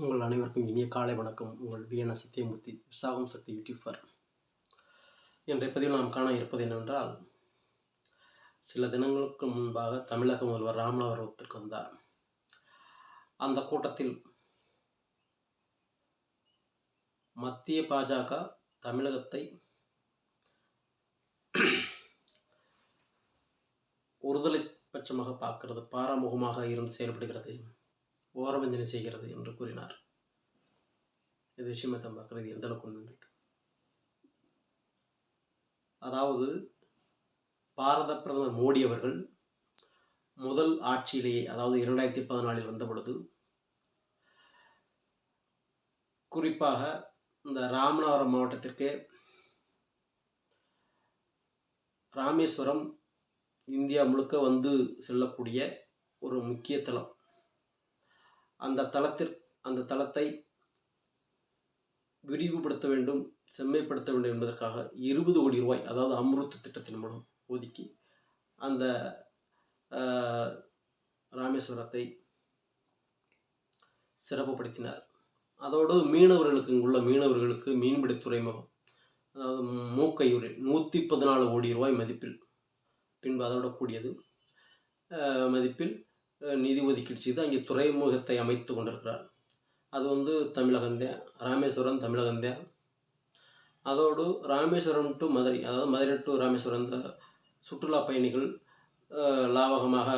உங்கள் அனைவருக்கும் இனிய காலை வணக்கம். உங்கள் பிஎன சத்தியமூர்த்தி விசாகம் சக்தி யூடியூபர். இன்றைய பதிவில் நாம் காண இருப்பது என்னவென்றால், சில தினங்களுக்கு முன்பாக தமிழக முதல்வர் ராமநாதபுரத்திற்கு வந்தார். அந்த கூட்டத்தில் மத்திய பாஜக தமிழகத்தை ஒருதலை பட்சமாக பார்க்கிறது, பாராமுகமாக இருந்து செயல்படுகிறது, ஓரவஞ்சனை செய்கிறது என்று கூறினார். இது விஷயத்தை பார்க்கிறது எந்த அளவுக்கு உண்மை. அதாவது பாரத பிரதமர் மோடி அவர்கள் முதல் ஆட்சியிலேயே, அதாவது 2014 வந்த பொழுது, குறிப்பாக இந்த ராமநாதபுரம் மாவட்டத்திற்கு ராமேஸ்வரம் இந்தியா முழுக்க வந்து செல்லக்கூடிய ஒரு முக்கிய தலம். அந்த தலத்தை விரிவுபடுத்த வேண்டும், செம்மைப்படுத்த வேண்டும் என்பதற்காக 20 கோடி ரூபாய், அதாவது அம்ருத் திட்டத்தின் மூலம் ஒதுக்கி அந்த ராமேஸ்வரத்தை சிறப்புப்படுத்தினார். அதோடு இங்குள்ள மீனவர்களுக்கு மீன்பிடி துறைமுகம், அதாவது மூக்கையூரில் 114 கோடி ரூபாய் மதிப்பில், பின்பு அதோட கூடியது மதிப்பில் நிதி ஒதுக்கீடு செய்து அங்கே துறைமுகத்தை அமைத்து கொண்டிருக்கிறார். அது தமிழகந்தேன், ராமேஸ்வரம் தமிழகந்தேன். அதோடு ராமேஸ்வரம் டு மதுரை, அதாவது மதுரை டு ராமேஸ்வரம், இந்த சுற்றுலா பயணிகள் லாபகமாக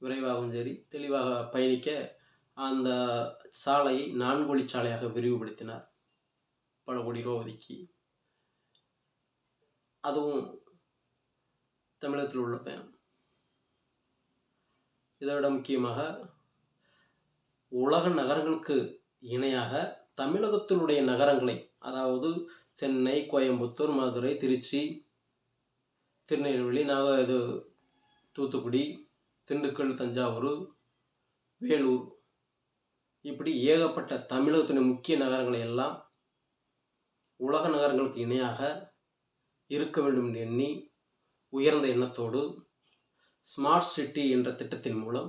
விரைவாகவும் சரி தெளிவாக பயணிக்க அந்த சாலையை 4 வழிச்சாலையாக விரிவுபடுத்தினார், பல கோடி ரூபா ஒதுக்கி. அதுவும் தமிழகத்தில் உள்ளது. இதை விட முக்கியமாக உலக நகரங்களுக்கு இணையாக தமிழகத்தினுடைய நகரங்களை, அதாவது சென்னை, கோயம்புத்தூர், மதுரை, திருச்சி, திருநெல்வேலி, தூத்துக்குடி, திண்டுக்கல், தஞ்சாவூர், வேலூர், இப்படி ஏகப்பட்ட தமிழகத்தினுடைய முக்கிய நகரங்களை எல்லாம் உலக நகரங்களுக்கு இணையாக இருக்க வேண்டும் என்று எண்ணி உயர்ந்த எண்ணத்தோடு ஸ்மார்ட் சிட்டி என்ற திட்டத்தின் மூலம்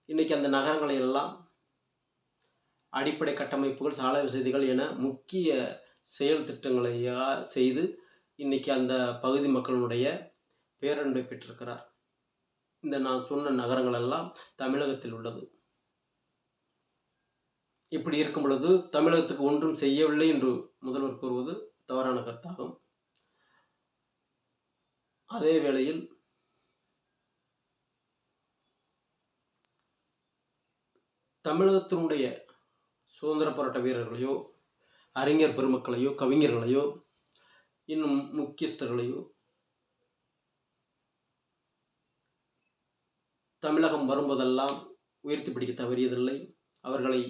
இன்றைக்கி அந்த நகரங்களை எல்லாம் அடிப்படை கட்டமைப்புகள், சாலை வசதிகள் என முக்கிய செயல் திட்டங்களை செய்து இன்றைக்கி அந்த பகுதி மக்களுடைய பேரன்பை பெற்றிருக்கிறார். இந்த நான் சொன்ன நகரங்கள் எல்லாம் தமிழகத்தில் உள்ளது. இப்படி இருக்கும் பொழுது தமிழகத்துக்கு ஒன்றும் செய்யவில்லை என்று முதல்வர் கூறுவது தவறான கருத்தாகும். அதே வேளையில் தமிழகத்தினுடைய சுதந்திர போராட்ட வீரர்களையோ, அறிஞர் பெருமக்களையோ, கவிஞர்களையோ, இன்னும் முக்கியஸ்தர்களையோ தமிழகம் வரும்போதெல்லாம் உயர்த்தி பிடிக்க தவறியதில்லை, அவர்களை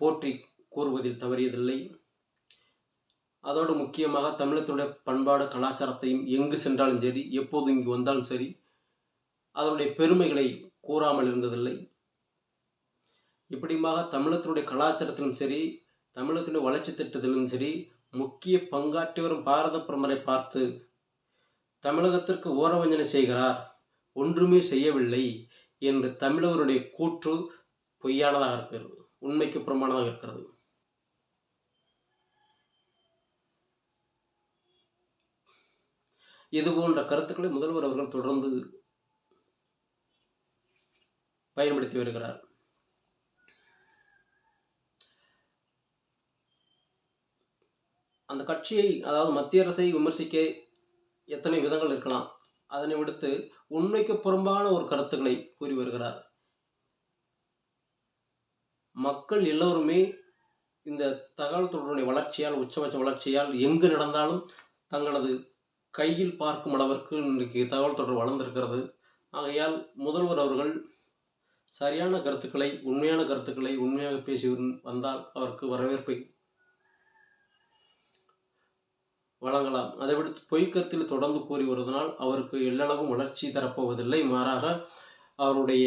போற்றி கூறுவதில் தவறியதில்லை. அதோடு முக்கியமாக தமிழகத்தினுடைய பண்பாடு கலாச்சாரத்தையும் எங்கு சென்றாலும் சரி, எப்போது இங்கு வந்தாலும் சரி, அதனுடைய பெருமைகளை கூறாமல் இருந்ததில்லை. இப்படியாக தமிழகத்தினுடைய கலாச்சாரத்திலும் சரி, தமிழகத்தினுடைய வளர்ச்சி திட்டத்திலும் சரி முக்கிய பங்காற்றி வரும் பாரத பிரதமரை பார்த்து தமிழகத்திற்கு ஓரவஞ்சனை செய்கிறார், ஒன்றுமே செய்யவில்லை என்று தமிழகருடைய கூற்று பொய்யானதாக இருக்கிறது, உண்மைக்கு புறம்பானதாக இருக்கிறது. இது போன்ற கருத்துக்களை முதல்வர் அவர்கள் தொடர்ந்து பயன்படுத்தி வருகிறார். அந்த கட்சியை, அதாவது மத்திய அரசை விமர்சிக்க எத்தனை விதங்கள் இருக்கலாம், அதனை விடுத்து உண்மைக்கு புறம்பான ஒரு கருத்துக்களை கூறி வருகிறார். மக்கள் எல்லோருமே இந்த தகவல் தொடர்புடைய வளர்ச்சியால், உச்சபட்ச வளர்ச்சியால் எங்கு நடந்தாலும் தங்களது கையில் பார்க்கும் அளவிற்கு இன்றைக்கு தகவல் தொடர்பு வளர்ந்திருக்கிறது. ஆகையால் முதல்வர் அவர்கள் சரியான கருத்துக்களை, உண்மையான கருத்துக்களை உண்மையாக பேசி வந்தால் அவருக்கு வரவேற்பை வழங்கலாம். அதை விடுத்து பொய்க்கருத்தில் தொடர்ந்து கூறி வருவதனால் அவருக்கு எல்லளவும் வளர்ச்சி தரப்போவதில்லை, மாறாக அவருடைய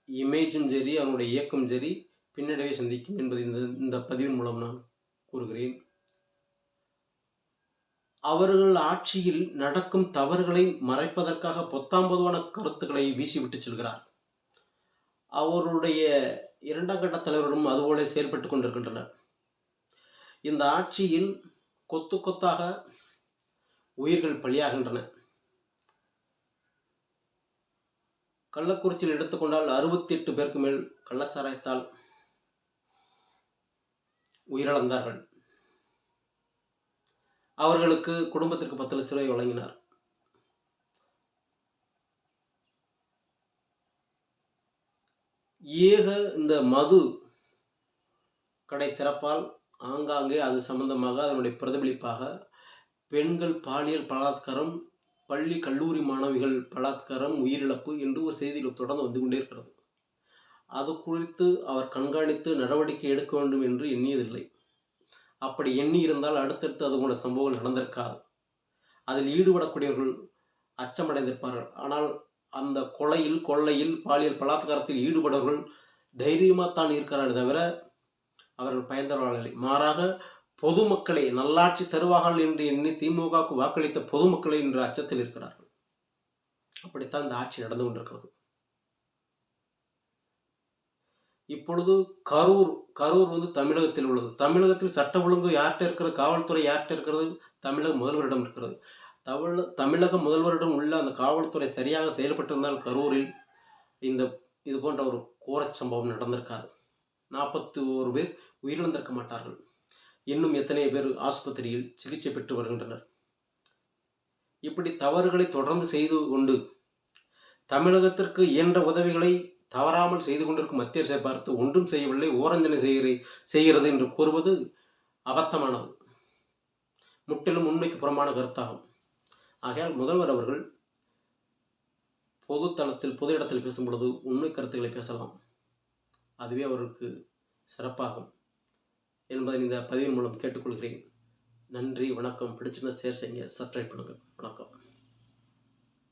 இமேஜும் சரி, அவருடைய இயக்கம் சரி பின்னடைவை சந்திக்கும் என்பது இந்த பதிவின் மூலம் நான் கூறுகிறேன். அவர்கள் ஆட்சியில் நடக்கும் தவறுகளை மறைப்பதற்காக பொத்தாம்பதுவான கருத்துக்களை வீசிவிட்டு செல்கிறார். அவருடைய இரண்டாம் கட்ட தலைவர்களும் அதுபோல செயல்பட்டு கொண்டிருக்கின்றனர். இந்த ஆட்சியில் கொத்து கொத்தாக உயிர்கள் பலியாகின்றன. கள்ளக்குறிச்சியில் எடுத்துக்கொண்டால் 68 பேருக்கு மேல் கள்ளச்சாராயத்தால் உயிரிழந்தார்கள். அவர்களுக்கு குடும்பத்திற்கு 10 லட்சம் ரூபாய் வழங்கினார். இந்த மது கடை திறப்பால் ஆங்காங்கே அது சம்பந்தமாக அதனுடைய பிரதிபலிப்பாக பெண்கள் பாலியல் பலாத்காரம், பள்ளி கல்லூரி மாணவிகள் பலாத்காரம், உயிரிழப்பு என்று ஒரு செய்திகள் தொடர்ந்து வந்து கொண்டே இருக்கிறது. அது குறித்து அவர் கண்காணித்து நடவடிக்கை எடுக்க வேண்டும் என்று எண்ணியதில்லை. அப்படி எண்ணி இருந்தால் அடுத்தடுத்து அது போன்ற சம்பவங்கள் நடந்திருக்காது. அதில் ஈடுபடக்கூடியவர்கள் அச்சமடைந்திருப்பார்கள். ஆனால் அந்த கொலையில், கொள்ளையில், பாலியல் பலாத்காரத்தில் ஈடுபடவர்கள் தைரியமாக தான் இருக்கிறாரே தவிர அவர்கள் பயந்தவர்கள் இல்லை. மாறாக பொதுமக்களை நல்லாட்சி தருவார்கள் என்று எண்ணி திமுகவுக்கு வாக்களித்த பொதுமக்களை என்ற அச்சத்தில் இருக்கிறார்கள். அப்படித்தான் இந்த ஆட்சி நடந்து கொண்டிருக்கிறது. இப்பொழுது கரூர் வந்து தமிழகத்தில் உள்ளது. தமிழகத்தில் சட்ட ஒழுங்கு யார்கிட்ட இருக்கிறது, காவல்துறை யார்கிட்ட இருக்கிறது? தமிழக முதல்வரிடம் இருக்கிறது. தமிழக முதல்வரிடம் உள்ள அந்த காவல்துறை சரியாக செயல்பட்டிருந்தால் கரூரில் இது போன்ற ஒரு கோரச் சம்பவம் நடந்திருக்காது. 41 பேர் உயிரிழந்திருக்க மாட்டார்கள். இன்னும் எத்தனை பேர் ஆஸ்பத்திரியில் சிகிச்சை பெற்று வருகின்றனர். இப்படி தவறுகளை தொடர்ந்து செய்து கொண்டு தமிழகத்திற்கு இயன்ற உதவிகளை தவறாமல் செய்து கொண்டிருக்கும் மத்திய அரசை பார்த்து ஒன்றும் செய்யவில்லை, ஓரஞ்சனை செய்கிறது என்று கூறுவது அபத்தமானது, முற்றிலும் உண்மைக்கு புறமான கருத்தாகும். ஆகையால் முதல்வர் அவர்கள் பொது இடத்தில் பேசும் பொழுது உண்மை கருத்துக்களை பேசலாம். அதுவே அவருக்கு சிறப்பாகும் என்பதை இந்த பதிவின் மூலம் கேட்டுக்கொள்கிறேன். நன்றி, வணக்கம். பிடிச்சிருந்தா ஷேர் செய்யுங்க, சப்ஸ்கிரைப் பண்ணுங்கள். வணக்கம்.